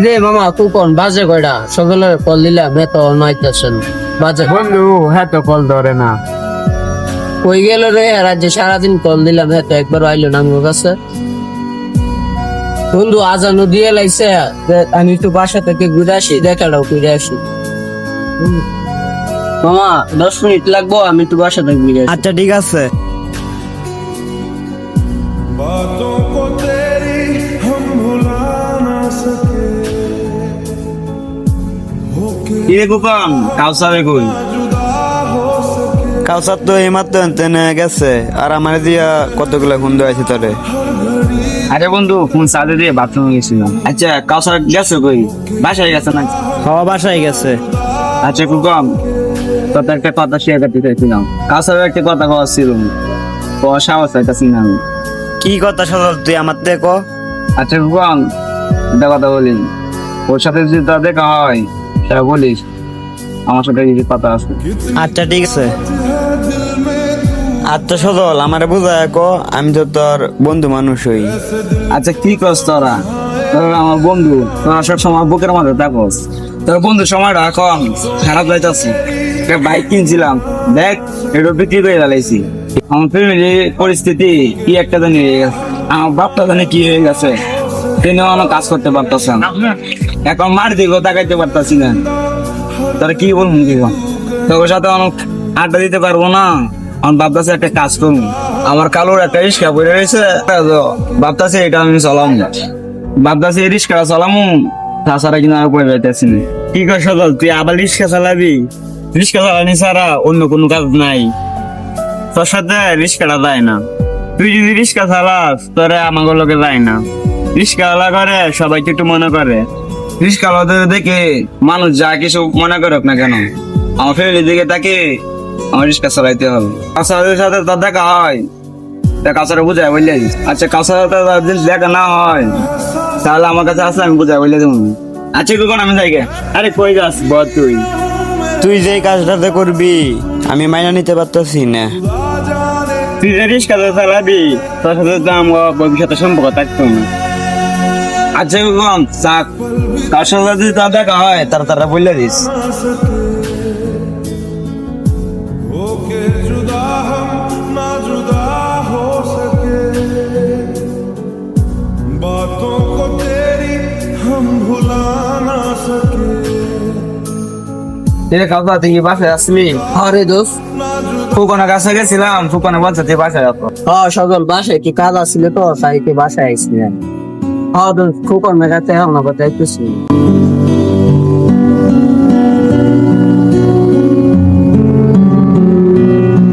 রে মামা কুকন বাজে কয়টা সকালে কল দিলাম এত নাইতেছেন বাজে বন্ধু হ্যাঁ তো কল ধরে না। কই গেল রে রাজ্যে সারাদিন কল দিলাম এত একবার আইলো না আমার কাছে বন্ধু আজানো দিয়ে লাইছে আমি একটু বাসা থেকে ঘুরে আসি দেখাটাও ঘুরে আসি মামা 10 মিনিট লাগবো আমি একটু বাসা থেকে ঘুরে আসি আচ্ছা ঠিক আছে। बातों को तेरी हम भुला ना सके होके কিরে কুপন কাউসারে কই? जुदा हो सके কাউসার তো এইমাত্র তেনে গেছে আর আমার দিয়া কতগুলা খুন দেওয়াইছে তোরে। আরে বন্ধু ফোন চার্জে দিয়ে বাথরুমে গেছিলাম। আচ্ছা কাউসার গেছে কই? বাসায় গেছে না? খাওয়া বাসায় গেছে। আচ্ছা কুকম তোর একটা কথা শেয়ার করতে চাইছিলাম। কাউসারের একটা কথা কওয়া ছিল, সাহস পাইতাছি না আমি। কি কথা সজল তুই আমার থেকে ক। আচ্ছা কুকম একটা কথা বলি, ওর সাথে যদি তোর দেখা হয় সেটা বলিস আমার সাথে কিছু কথা আছে। আচ্ছা ঠিক আছে। আচ্ছা সজল আমারে বুঝায় ক, আমি তো তোর বন্ধু মানুষ হই। আচ্ছা কি করছ তোরা? তোরা আমার বন্ধু, তোরা সব সময় বুকের মাঝে থাকস। তোর বন্ধু সময়টা কম খারাপ যাইতাছে। একটা বাইক কিনছিলাম, দেখ এটা বিক্রি করে ফেলাইছি। আমার ফ্যামিলি পরিস্থিতি কি একটা জানি হয়ে গেছে, আমার বাপটা জানি কি হয়ে গেছে, ট্রেনেও আমার কাজ করতে পারতাছে না, এখন মার দিকেও তাকাইতে পারতাছি না। তোরা কি বলবো কি তোর সাথে অনেক আড্ডা দিতে পারবো না। আমার ভাবতেছে একটা কাজ করবো, আমার কালোর একটা রিক্সা পড়ে রয়েছে, ভাবতেছে এটা আমি চলাম, ভাবতেছে এই রিক্সাটা চলামু, তাছাড়া কিন্তু আর পড়ে যাইতেছি না। কি কর সজল তুই আবার রিক্সা চালাবি? রিক্সা চালানি ছাড়া অন্য কোনো কাজ নাই, তোর সাথে রিক্সাটা যায় না। তুই যদি রিক্সা চালাস তোরে আমাকে লোকে যায় না। রিক্সা চালা করে সবাই তো একটু মনে করে। রিক্সাওয়ালাদের দেখে মানুষ যা কিছু মনে করুক না কেন, আমার ফ্যামিলির দিকে তাকে আমার রিক্সা চালাইতে হবে। কাছাড়ের সাথে তার দেখা হয়, তা কাছাড়ে বুঝায় বললে দিস। আচ্ছা কাছাড়ে যদি দেখা না হয় তাহলে আমার কাছে আসলে আমি বুঝাই বললে দেবো। আচ্ছা কখন আমি যাই গে? আরে কই যাস বল তুই? তুই যেই কাজটাতে করবি আমি মাইনা নিতে পারতেছি না। তুই যে রিক্সা চালাবি তোর সাথে তো আমার ভবিষ্যতে সম্পর্ক থাকতো না। আচ্ছা কখন চাক কার সাথে যদি তার দেখা হয় তারা বললে দিস। होके जुदा हम ना जुदा हो सके बातों को तेरी हम भुला ना सके কাউকে তুই বাসায় আসলি? আরে দোস্ত ফুকনের কাছে গেছিলাম, ফুকনে বলছে তুই বাসায় আসো। সকাল বাসায় কি কাজ আসছিল তো সাইকে বাসায় আইছিলেন দোস্ত খুব কাছে এখন আবার যাইতেছি